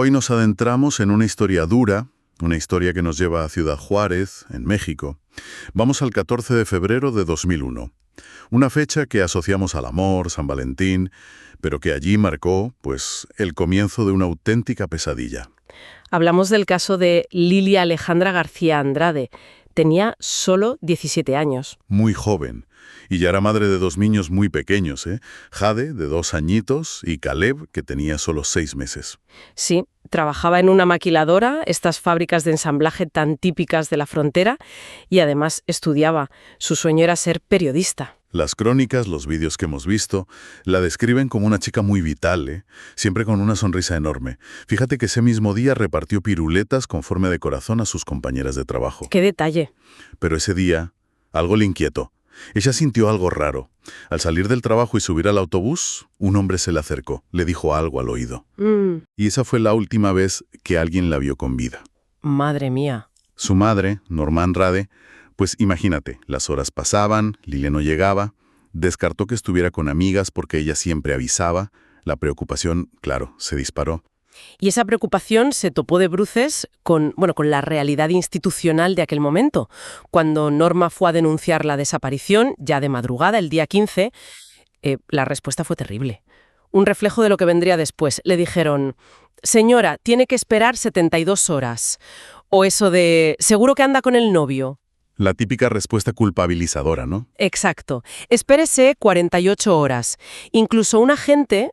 Hoy nos adentramos en una historia dura, una historia que nos lleva a Ciudad Juárez, en México. Vamos al 14 de febrero de 2001, una fecha que asociamos al amor, San Valentín, pero que allí marcó, pues, el comienzo de una auténtica pesadilla. Hablamos del caso de Lilia Alejandra García Andrade. Tenía solo 17 años. Muy joven, y ya era madre de dos niños muy pequeños, ¿eh? Jade, de 2 añitos, y Caleb, que tenía solo 6 meses. Sí, trabajaba en una maquiladora, estas fábricas de ensamblaje tan típicas de la frontera, y además estudiaba. Su sueño era ser periodista. Las crónicas, los vídeos que hemos visto, la describen como una chica muy vital, ¿eh? Siempre con una sonrisa enorme. Fíjate que ese mismo día repartió piruletas con forma de corazón a sus compañeras de trabajo. ¡Qué detalle! Pero ese día, algo le inquietó. Ella sintió algo raro. Al salir del trabajo y subir al autobús, un hombre se le acercó, le dijo algo al oído. Y esa fue la última vez que alguien la vio con vida. Madre mía. Su madre, Norma Andrade, pues imagínate, las horas pasaban, Lilia no llegaba, descartó que estuviera con amigas porque ella siempre avisaba. La preocupación, claro, se disparó. Y esa preocupación se topó de bruces con la realidad institucional de aquel momento. Cuando Norma fue a denunciar la desaparición, ya de madrugada, el día 15, la respuesta fue terrible. Un reflejo de lo que vendría después. Le dijeron, señora, tiene que esperar 72 horas. O eso de, seguro que anda con el novio. La típica respuesta culpabilizadora, ¿no? Exacto. Espérese 48 horas. Incluso un agente,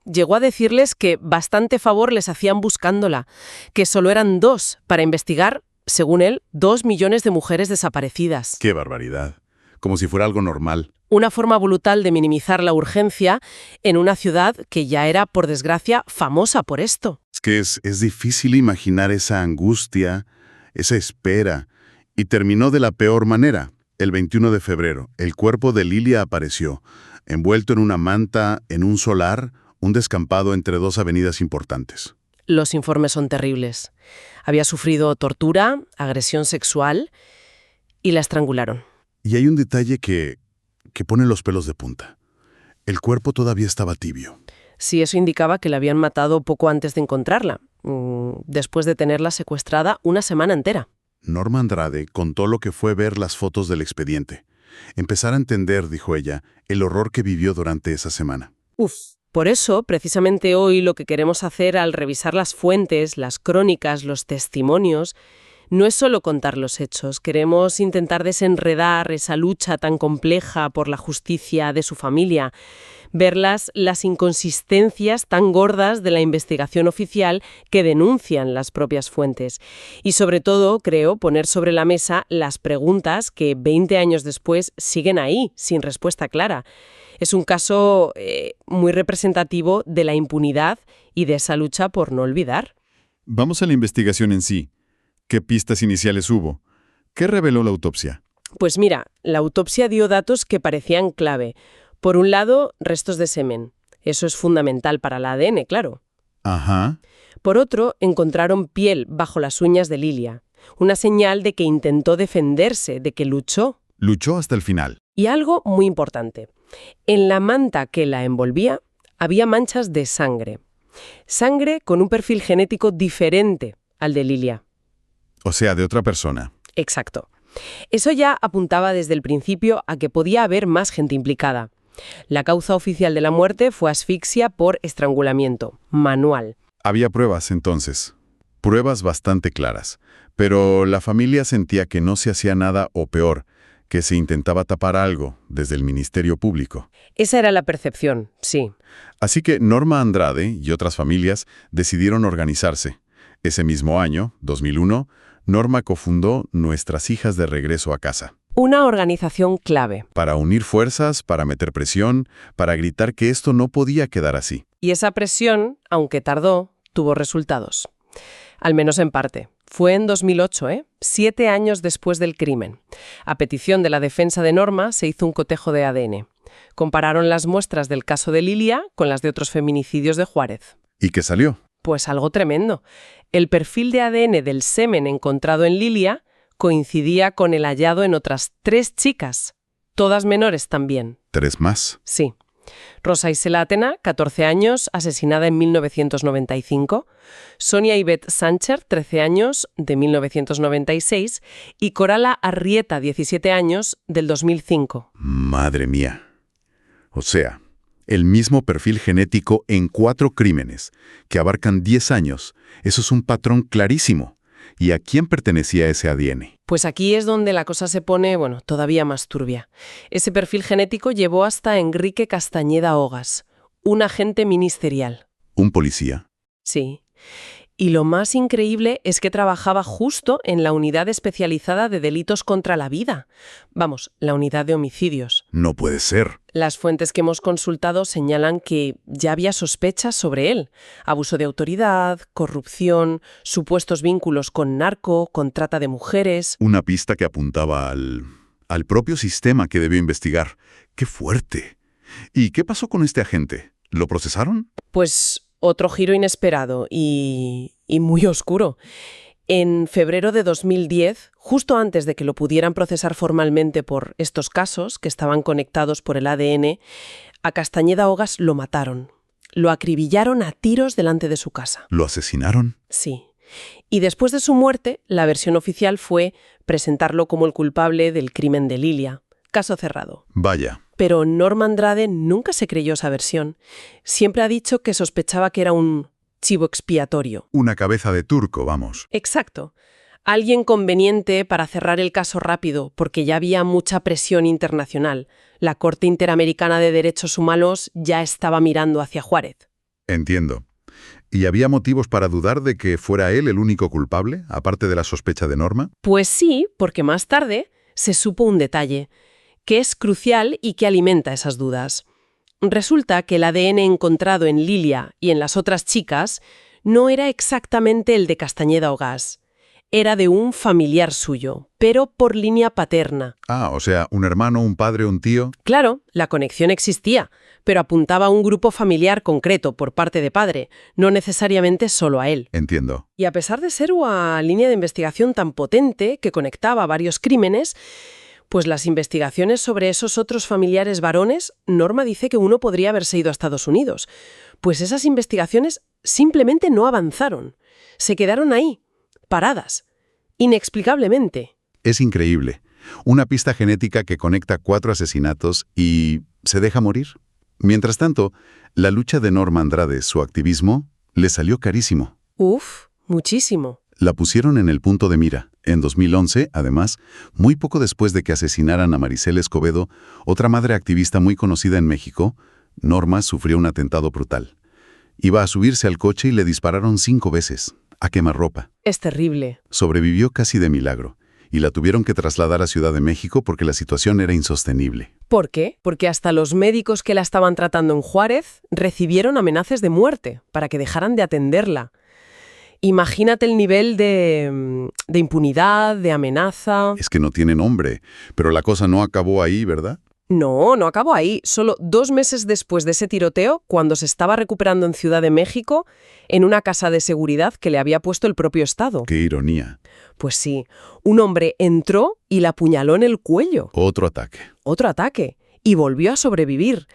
llegó a decirles que bastante favor les hacían buscándola, que solo eran 2 para investigar, según él, 2 millones de mujeres desaparecidas. ¡Qué barbaridad! Como si fuera algo normal. Una forma brutal de minimizar la urgencia en una ciudad que ya era, por desgracia, famosa por esto. Es que es difícil imaginar esa angustia, esa espera. Y terminó de la peor manera. El 21 de febrero, el cuerpo de Lilia apareció, envuelto en una manta, en un solar, un descampado entre 2 avenidas importantes. Los informes son terribles. Había sufrido tortura, agresión sexual y la estrangularon. Y hay un detalle que pone los pelos de punta. El cuerpo todavía estaba tibio. Sí, eso indicaba que la habían matado poco antes de encontrarla, después de tenerla secuestrada una semana entera. Norma Andrade contó lo que fue ver las fotos del expediente. Empezar a entender, dijo ella, el horror que vivió durante esa semana. Por eso, precisamente hoy, lo que queremos hacer al revisar las fuentes, las crónicas, los testimonios, no es solo contar los hechos. Queremos intentar desenredar esa lucha tan compleja por la justicia de su familia, ver las inconsistencias tan gordas de la investigación oficial que denuncian las propias fuentes. Y sobre todo, creo, poner sobre la mesa las preguntas que 20 años después siguen ahí, sin respuesta clara. Es un caso muy representativo de la impunidad y de esa lucha por no olvidar. Vamos a la investigación en sí. ¿Qué pistas iniciales hubo? ¿Qué reveló la autopsia? Pues mira, la autopsia dio datos que parecían clave. Por un lado, restos de semen. Eso es fundamental para el ADN, claro. Ajá. Por otro, encontraron piel bajo las uñas de Lilia. Una señal de que intentó defenderse, de que luchó. Luchó hasta el final. Y algo muy importante. En la manta que la envolvía había manchas de sangre. Sangre con un perfil genético diferente al de Lilia. O sea, de otra persona. Exacto. Eso ya apuntaba desde el principio a que podía haber más gente implicada. La causa oficial de la muerte fue asfixia por estrangulamiento, manual. Había pruebas, entonces. Pruebas bastante claras. Pero la familia sentía que no se hacía nada o peor, que se intentaba tapar algo desde el Ministerio Público. Esa era la percepción, sí. Así que Norma Andrade y otras familias decidieron organizarse. Ese mismo año, 2001, Norma cofundó Nuestras Hijas de Regreso a Casa. Una organización clave. Para unir fuerzas, para meter presión, para gritar que esto no podía quedar así. Y esa presión, aunque tardó, tuvo resultados. Al menos en parte. Fue en 2008, 7 años después del crimen. A petición de la defensa de Norma se hizo un cotejo de ADN. Compararon las muestras del caso de Lilia con las de otros feminicidios de Juárez. ¿Y qué salió? Pues algo tremendo. El perfil de ADN del semen encontrado en Lilia coincidía con el hallado en otras 3 chicas, todas menores también. 3 más. Sí. Rosa Isela Atena, 14 años, asesinada en 1995. Sonia Ivette Sancher, 13 años, de 1996. Y Corala Arrieta, 17 años, del 2005. Madre mía. O sea, el mismo perfil genético en 4 crímenes, que abarcan 10 años. Eso es un patrón clarísimo. ¿Y a quién pertenecía ese ADN? Pues aquí es donde la cosa se pone, todavía más turbia. Ese perfil genético llevó hasta Enrique Castañeda Ogas, un agente ministerial. ¿Un policía? Sí. Y lo más increíble es que trabajaba justo en la unidad especializada de delitos contra la vida. Vamos, la unidad de homicidios. No puede ser. Las fuentes que hemos consultado señalan que ya había sospechas sobre él. Abuso de autoridad, corrupción, supuestos vínculos con narco, con trata de mujeres. Una pista que apuntaba al propio sistema que debió investigar. ¡Qué fuerte! ¿Y qué pasó con este agente? ¿Lo procesaron? Pues otro giro inesperado y muy oscuro. En febrero de 2010, justo antes de que lo pudieran procesar formalmente por estos casos, que estaban conectados por el ADN, a Castañeda Ogas lo mataron. Lo acribillaron a tiros delante de su casa. ¿Lo asesinaron? Sí. Y después de su muerte, la versión oficial fue presentarlo como el culpable del crimen de Lilia. Caso cerrado. Vaya. Pero Norma Andrade nunca se creyó esa versión. Siempre ha dicho que sospechaba que era un chivo expiatorio. Una cabeza de turco, vamos. Exacto. Alguien conveniente para cerrar el caso rápido, porque ya había mucha presión internacional. La Corte Interamericana de Derechos Humanos ya estaba mirando hacia Juárez. Entiendo. ¿Y había motivos para dudar de que fuera él el único culpable, aparte de la sospecha de Norma? Pues sí, porque más tarde se supo un detalle que es crucial y que alimenta esas dudas. Resulta que el ADN encontrado en Lilia y en las otras chicas no era exactamente el de Castañeda Ogas. Era de un familiar suyo, pero por línea paterna. Ah, o sea, un hermano, un padre, un tío. Claro, la conexión existía, pero apuntaba a un grupo familiar concreto por parte de padre, no necesariamente solo a él. Entiendo. Y a pesar de ser una línea de investigación tan potente que conectaba varios crímenes, pues las investigaciones sobre esos otros familiares varones, Norma dice que uno podría haberse ido a Estados Unidos. Pues esas investigaciones simplemente no avanzaron. Se quedaron ahí, paradas, inexplicablemente. Es increíble. Una pista genética que conecta 4 asesinatos y se deja morir. Mientras tanto, la lucha de Norma Andrade, su activismo, le salió carísimo. Uf, muchísimo. La pusieron en el punto de mira. En 2011, además, muy poco después de que asesinaran a Maricel Escobedo, otra madre activista muy conocida en México, Norma sufrió un atentado brutal. Iba a subirse al coche y le dispararon 5 veces, a quemarropa. Es terrible. Sobrevivió casi de milagro, y la tuvieron que trasladar a Ciudad de México porque la situación era insostenible. ¿Por qué? Porque hasta los médicos que la estaban tratando en Juárez recibieron amenazas de muerte para que dejaran de atenderla. Imagínate el nivel de impunidad, de amenaza. Es que no tiene nombre, pero la cosa no acabó ahí, ¿verdad? No, no acabó ahí. Solo 2 meses después de ese tiroteo, cuando se estaba recuperando en Ciudad de México, en una casa de seguridad que le había puesto el propio Estado. ¡Qué ironía! Pues sí, un hombre entró y la apuñaló en el cuello. Otro ataque. Otro ataque. Y volvió a sobrevivir.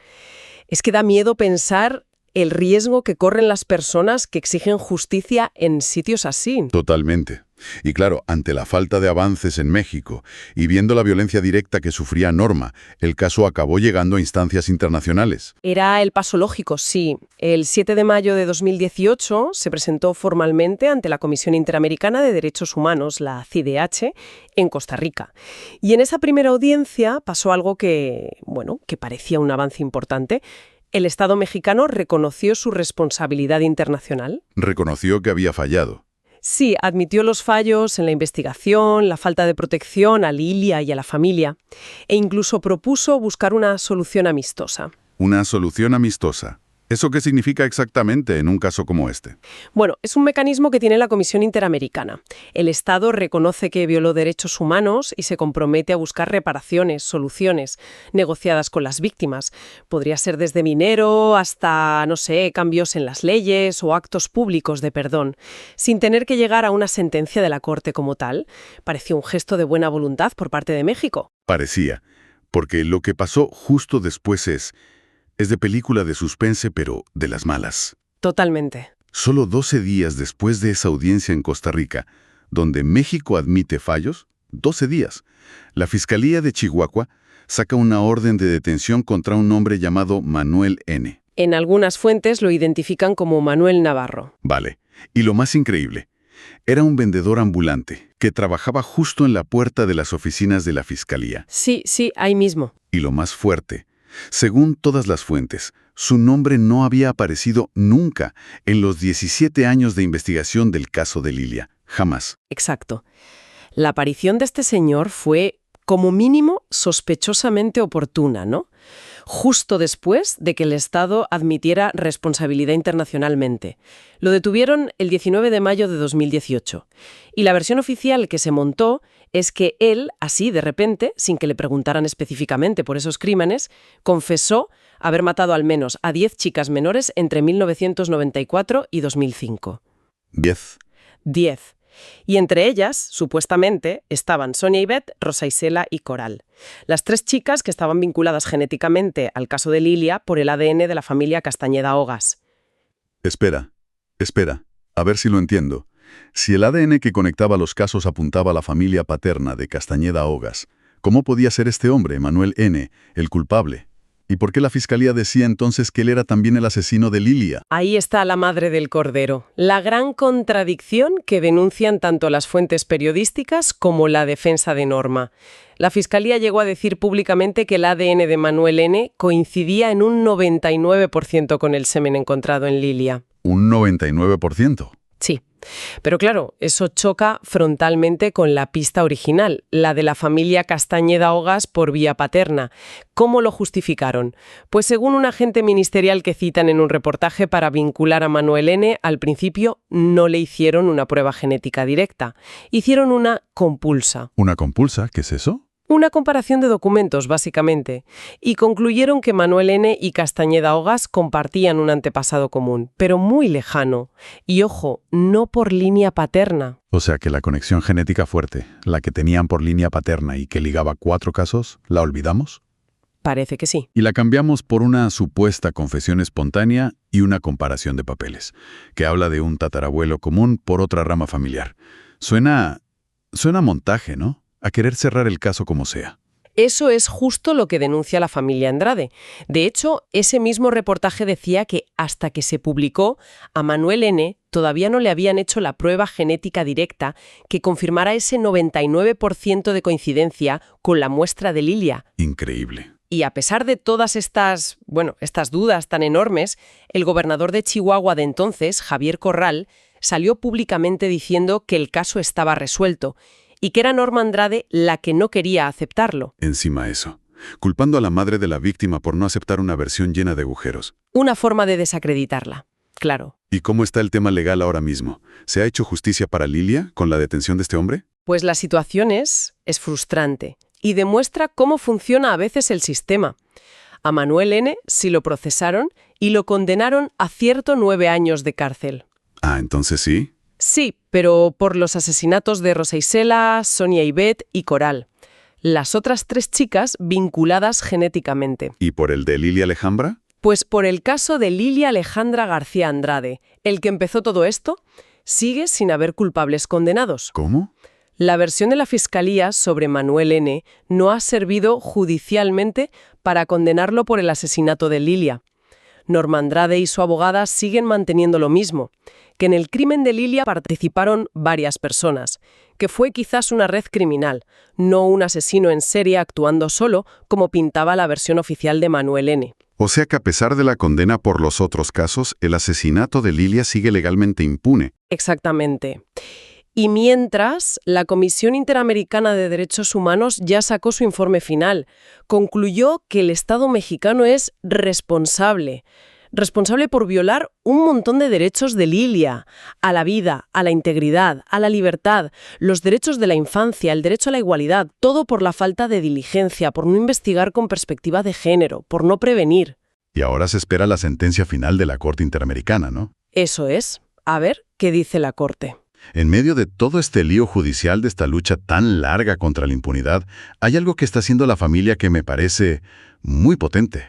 Es que da miedo pensar el riesgo que corren las personas que exigen justicia en sitios así. Totalmente. Y claro, ante la falta de avances en México y viendo la violencia directa que sufría Norma, el caso acabó llegando a instancias internacionales. Era el paso lógico, sí. El 7 de mayo de 2018 se presentó formalmente ante la Comisión Interamericana de Derechos Humanos, la CIDH, en Costa Rica. Y en esa primera audiencia pasó algo que parecía un avance importante. El Estado mexicano reconoció su responsabilidad internacional. Reconoció que había fallado. Sí, admitió los fallos en la investigación, la falta de protección a Lilia y a la familia, e incluso propuso buscar una solución amistosa. Una solución amistosa. ¿Eso qué significa exactamente en un caso como este? Bueno, es un mecanismo que tiene la Comisión Interamericana. El Estado reconoce que violó derechos humanos y se compromete a buscar reparaciones, soluciones, negociadas con las víctimas. Podría ser desde dinero hasta, cambios en las leyes o actos públicos de perdón, sin tener que llegar a una sentencia de la Corte como tal. Pareció un gesto de buena voluntad por parte de México. Parecía, porque lo que pasó justo después es Es de película de suspense, pero de las malas. Totalmente. Solo 12 días después de esa audiencia en Costa Rica, donde México admite fallos, 12 días, la Fiscalía de Chihuahua saca una orden de detención contra un hombre llamado Manuel N. En algunas fuentes lo identifican como Manuel Navarro. Vale. Y lo más increíble, era un vendedor ambulante que trabajaba justo en la puerta de las oficinas de la Fiscalía. Sí, ahí mismo. Y lo más fuerte, según todas las fuentes, su nombre no había aparecido nunca en los 17 años de investigación del caso de Lilia. Jamás. Exacto. La aparición de este señor fue, como mínimo, sospechosamente oportuna, ¿no? Justo después de que el Estado admitiera responsabilidad internacionalmente. Lo detuvieron el 19 de mayo de 2018. Y la versión oficial que se montó es que él, así de repente, sin que le preguntaran específicamente por esos crímenes, confesó haber matado al menos a 10 chicas menores entre 1994 y 2005. 10. 10. Y entre ellas, supuestamente, estaban Sonia Ybet, Rosa Isela y Coral. Las 3 chicas que estaban vinculadas genéticamente al caso de Lilia por el ADN de la familia Castañeda Ogas. Espera. A ver si lo entiendo. Si el ADN que conectaba los casos apuntaba a la familia paterna de Castañeda Ogas, ¿cómo podía ser este hombre, Manuel N., el culpable? ¿Y por qué la Fiscalía decía entonces que él era también el asesino de Lilia? Ahí está la madre del cordero, la gran contradicción que denuncian tanto las fuentes periodísticas como la defensa de Norma. La Fiscalía llegó a decir públicamente que el ADN de Manuel N. coincidía en un 99% con el semen encontrado en Lilia. ¿Un 99%? Sí. Pero claro, eso choca frontalmente con la pista original, la de la familia Castañeda Ogas por vía paterna. ¿Cómo lo justificaron? Pues según un agente ministerial que citan en un reportaje para vincular a Manuel N., al principio no le hicieron una prueba genética directa. Hicieron una compulsa. ¿Una compulsa? ¿Qué es eso? Una comparación de documentos, básicamente, y concluyeron que Manuel N. y Castañeda Ogas compartían un antepasado común, pero muy lejano. Y ojo, no por línea paterna. O sea que la conexión genética fuerte, la que tenían por línea paterna y que ligaba 4 casos, ¿la olvidamos? Parece que sí. Y la cambiamos por una supuesta confesión espontánea y una comparación de papeles, que habla de un tatarabuelo común por otra rama familiar. Suena montaje, ¿no? A querer cerrar el caso como sea. Eso es justo lo que denuncia la familia Andrade. De hecho, ese mismo reportaje decía que hasta que se publicó, a Manuel N. todavía no le habían hecho la prueba genética directa que confirmara ese 99% de coincidencia con la muestra de Lilia. Increíble. Y a pesar de todas estas dudas tan enormes, el gobernador de Chihuahua de entonces, Javier Corral, salió públicamente diciendo que el caso estaba resuelto y que era Norma Andrade la que no quería aceptarlo. Encima eso, culpando a la madre de la víctima por no aceptar una versión llena de agujeros. Una forma de desacreditarla, claro. ¿Y cómo está el tema legal ahora mismo? ¿Se ha hecho justicia para Lilia con la detención de este hombre? Pues la situación es frustrante y demuestra cómo funciona a veces el sistema. A Manuel N. sí lo procesaron y lo condenaron a 9 años de cárcel. Ah, entonces sí. Sí, pero por los asesinatos de Rosa Isela, Sonia Ybet y Coral. Las otras 3 chicas vinculadas genéticamente. ¿Y por el de Lilia Alejandra? Pues por el caso de Lilia Alejandra García Andrade, el que empezó todo esto, sigue sin haber culpables condenados. ¿Cómo? La versión de la Fiscalía sobre Manuel N. no ha servido judicialmente para condenarlo por el asesinato de Lilia. Norma Andrade y su abogada siguen manteniendo lo mismo, que en el crimen de Lilia participaron varias personas, que fue quizás una red criminal, no un asesino en serie actuando solo, como pintaba la versión oficial de Manuel N. O sea que a pesar de la condena por los otros casos, el asesinato de Lilia sigue legalmente impune. Exactamente. Y mientras, la Comisión Interamericana de Derechos Humanos ya sacó su informe final. Concluyó que el Estado mexicano es responsable por violar un montón de derechos de Lilia, a la vida, a la integridad, a la libertad, los derechos de la infancia, el derecho a la igualdad, todo por la falta de diligencia, por no investigar con perspectiva de género, por no prevenir. Y ahora se espera la sentencia final de la Corte Interamericana, ¿no? Eso es. A ver qué dice la Corte. En medio de todo este lío judicial, de esta lucha tan larga contra la impunidad, hay algo que está haciendo la familia que me parece muy potente.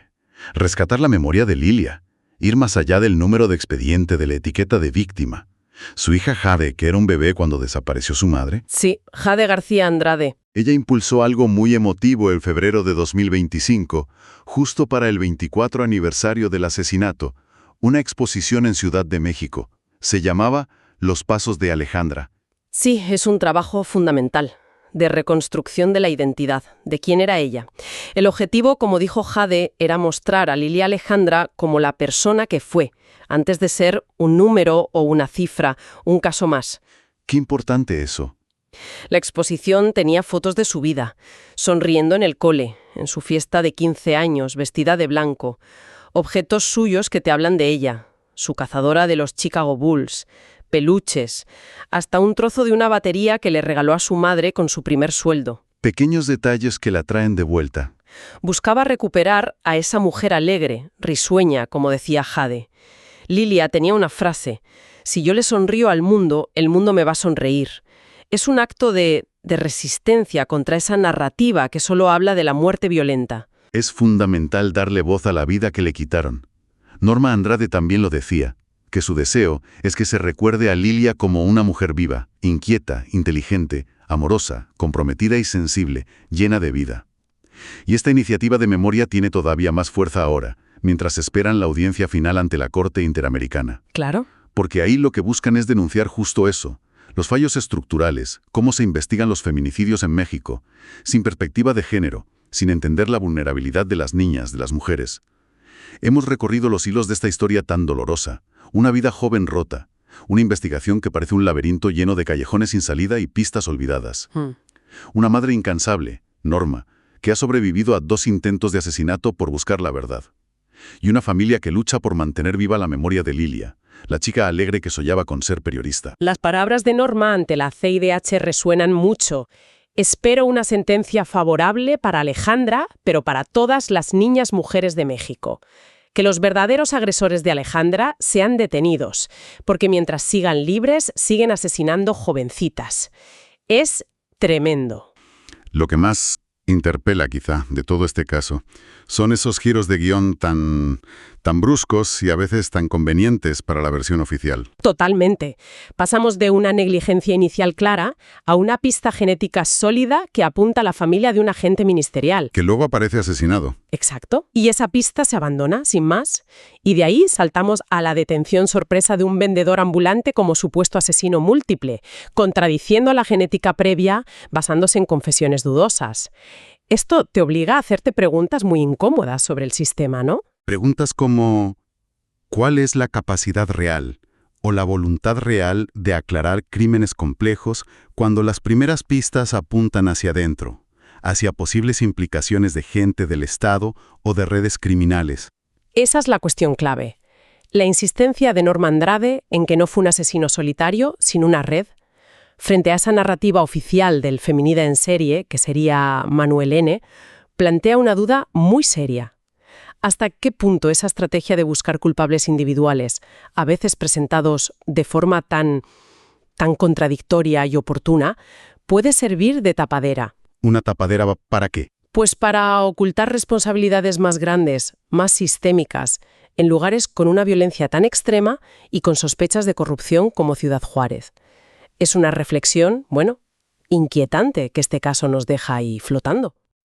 Rescatar la memoria de Lilia, ir más allá del número de expediente de la etiqueta de víctima. Su hija Jade, que era un bebé cuando desapareció su madre, Sí, Jade García Andrade. ella impulsó algo muy emotivo en febrero de 2025, justo para el 24 aniversario del asesinato, una exposición en Ciudad de México. Se llamaba Los Pasos de Alejandra. Sí, es un trabajo fundamental, de reconstrucción de la identidad, de quién era ella. El objetivo, como dijo Jade, era mostrar a Lilia Alejandra como la persona que fue, antes de ser un número o una cifra, un caso más. Qué importante eso. La exposición tenía fotos de su vida, sonriendo en el cole, en su fiesta de 15 años, vestida de blanco, objetos suyos que te hablan de ella, su cazadora de los Chicago Bulls, peluches, hasta un trozo de una batería que le regaló a su madre con su primer sueldo. Pequeños detalles que la traen de vuelta. Buscaba recuperar a esa mujer alegre, risueña, como decía Jade. Lilia tenía una frase: si yo le sonrío al mundo, el mundo me va a sonreír. Es un acto de resistencia contra esa narrativa que solo habla de la muerte violenta. Es fundamental darle voz a la vida que le quitaron. Norma Andrade también lo decía, que su deseo es que se recuerde a Lilia como una mujer viva, inquieta, inteligente, amorosa, comprometida y sensible, llena de vida. Y esta iniciativa de memoria tiene todavía más fuerza ahora, mientras esperan la audiencia final ante la Corte Interamericana. Claro. Porque ahí lo que buscan es denunciar justo eso, los fallos estructurales, cómo se investigan los feminicidios en México, sin perspectiva de género, sin entender la vulnerabilidad de las niñas, de las mujeres. Hemos recorrido los hilos de esta historia tan dolorosa, una vida joven rota, una investigación que parece un laberinto lleno de callejones sin salida y pistas olvidadas. Una madre incansable, Norma, que ha sobrevivido a 2 intentos de asesinato por buscar la verdad. Y una familia que lucha por mantener viva la memoria de Lilia, la chica alegre que soñaba con ser periodista. Las palabras de Norma ante la CIDH resuenan mucho. Espero una sentencia favorable para Alejandra, pero para todas las niñas mujeres de México. Que los verdaderos agresores de Alejandra sean detenidos, porque mientras sigan libres, siguen asesinando jovencitas. Es tremendo. Lo que más interpela quizá de todo este caso son esos giros de guión tan bruscos y a veces tan convenientes para la versión oficial. Totalmente. Pasamos de una negligencia inicial clara a una pista genética sólida que apunta a la familia de un agente ministerial. Que luego aparece asesinado. Exacto. Y esa pista se abandona, sin más. Y de ahí saltamos a la detención sorpresa de un vendedor ambulante como supuesto asesino múltiple, contradiciendo la genética previa basándose en confesiones dudosas. Esto te obliga a hacerte preguntas muy incómodas sobre el sistema, ¿no? Preguntas como ¿cuál es la capacidad real o la voluntad real de aclarar crímenes complejos cuando las primeras pistas apuntan hacia adentro, hacia posibles implicaciones de gente del Estado o de redes criminales? Esa es la cuestión clave. La insistencia de Norma Andrade en que no fue un asesino solitario, sino una red, frente a esa narrativa oficial del feminicida en serie, que sería Manuel N., plantea una duda muy seria. ¿Hasta qué punto esa estrategia de buscar culpables individuales, a veces presentados de forma tan contradictoria y oportuna, puede servir de tapadera? ¿Una tapadera para qué? Pues para ocultar responsabilidades más grandes, más sistémicas, en lugares con una violencia tan extrema y con sospechas de corrupción como Ciudad Juárez. Es una reflexión, inquietante que este caso nos deja ahí flotando.